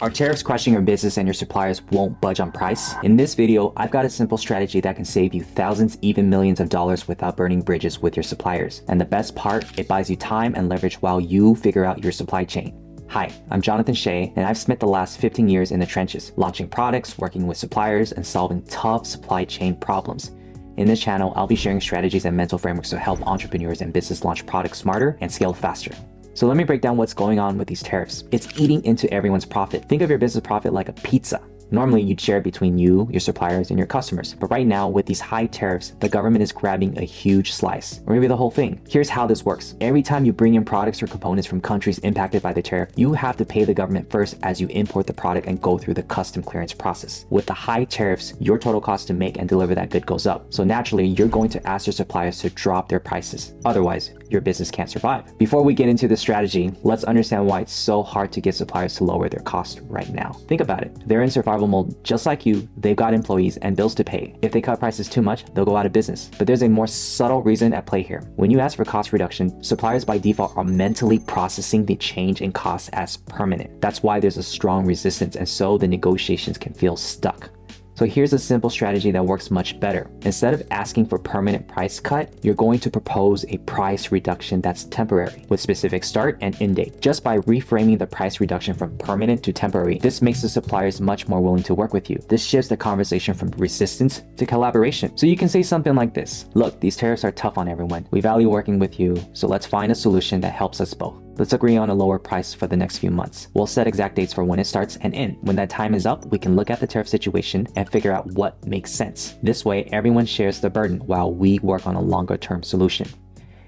Are tariffs crushing your business and your suppliers won't budge on price? In this video, I've got a simple strategy that can save you thousands, even millions of dollars without burning bridges with your suppliers. And the best part, it buys you time and leverage while you figure out your supply chain. Hi, I'm Jonathan Hsieh, and I've spent the last 15 years in the trenches, launching products, working with suppliers, and solving tough supply chain problems. In this channel, I'll be sharing strategies and mental frameworks to help entrepreneurs and business launch products smarter and scale faster. So let me break down what's going on with these tariffs. It's eating into everyone's profit. Think of your business profit like a pizza. Normally, you'd share between you, your suppliers, and your customers. But right now, with these high tariffs, the government is grabbing a huge slice, or maybe the whole thing. Here's how this works. Every time you bring in products or components from countries impacted by the tariff, you have to pay the government first as you import the product and go through the custom clearance process. With the high tariffs, your total cost to make and deliver that good goes up. So naturally, you're going to ask your suppliers to drop their prices. Otherwise, your business can't survive. Before we get into the strategy, let's understand why it's so hard to get suppliers to lower their cost right now. Think about it. They're in survival mode just like you. They've got employees and bills to pay. If they cut prices too much, they'll go out of business. But there's a more subtle reason at play here. When you ask for cost reduction, suppliers by default are mentally processing the change in costs as permanent. That's why there's a strong resistance, and so the negotiations can feel stuck. So here's a simple strategy that works much better. Instead of asking for permanent price cut, you're going to propose a price reduction that's temporary with specific start and end date. Just by reframing the price reduction from permanent to temporary, this makes the suppliers much more willing to work with you. This shifts the conversation from resistance to collaboration. So you can say something like this: look, these tariffs are tough on everyone. We value working with you, so let's find a solution that helps us both. Let's agree on a lower price for the next few months. We'll set exact dates for when it starts and end. When that time is up, we can look at the tariff situation and figure out what makes sense. This way, everyone shares the burden while we work on a longer-term solution.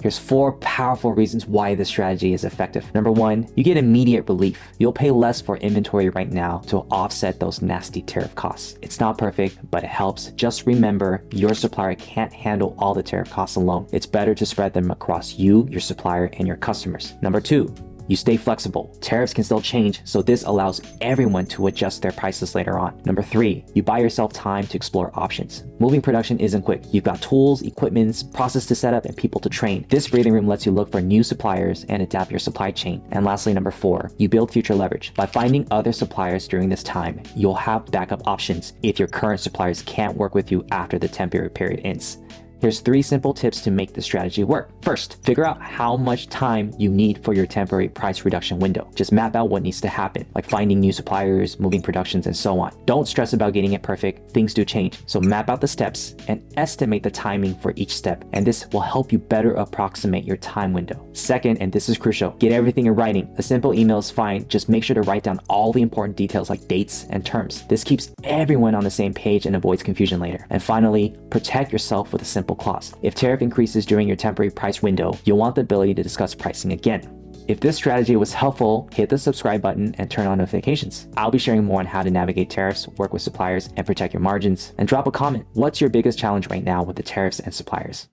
Here's 4 powerful reasons why this strategy is effective. Number 1, you get immediate relief. You'll pay less for inventory right now to offset those nasty tariff costs. It's not perfect, but it helps. Just remember, your supplier can't handle all the tariff costs alone. It's better to spread them across you, your supplier, and your customers. Number 2, you stay flexible. Tariffs can still change, so this allows everyone to adjust their prices later on. Number 3, you buy yourself time to explore options. Moving production isn't quick. You've got tools, equipment, process to set up, and people to train. This breathing room lets you look for new suppliers and adapt your supply chain. And lastly, number 4, you build future leverage. By finding other suppliers during this time, you'll have backup options if your current suppliers can't work with you after the temporary period ends. Here's 3 simple tips to make the strategy work. First, figure out how much time you need for your temporary price reduction window. Just map out what needs to happen, like finding new suppliers, moving productions, and so on. Don't stress about getting it perfect. Things do change. So map out the steps and estimate the timing for each step, and this will help you better approximate your time window. Second, and this is crucial, get everything in writing. A simple email is fine. Just make sure to write down all the important details like dates and terms. This keeps everyone on the same page and avoids confusion later. And finally, protect yourself with a simple clause. If tariff increases during your temporary price window, you'll want the ability to discuss pricing again. If this strategy was helpful, hit the subscribe button and turn on notifications. I'll be sharing more on how to navigate tariffs, work with suppliers, and protect your margins. And drop a comment. What's your biggest challenge right now with the tariffs and suppliers?